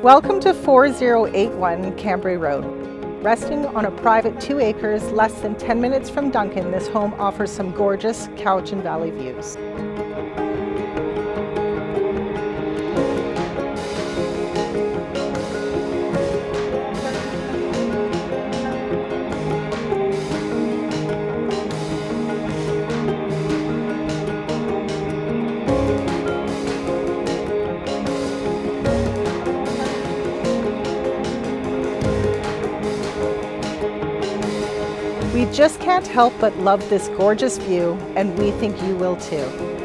Welcome to 4081 Cambrai Road. Resting on a private 2 acres less than 10 minutes from Duncan, this home offers some gorgeous Cowichan Valley views. We just can't help but love this gorgeous view, and we think you will too.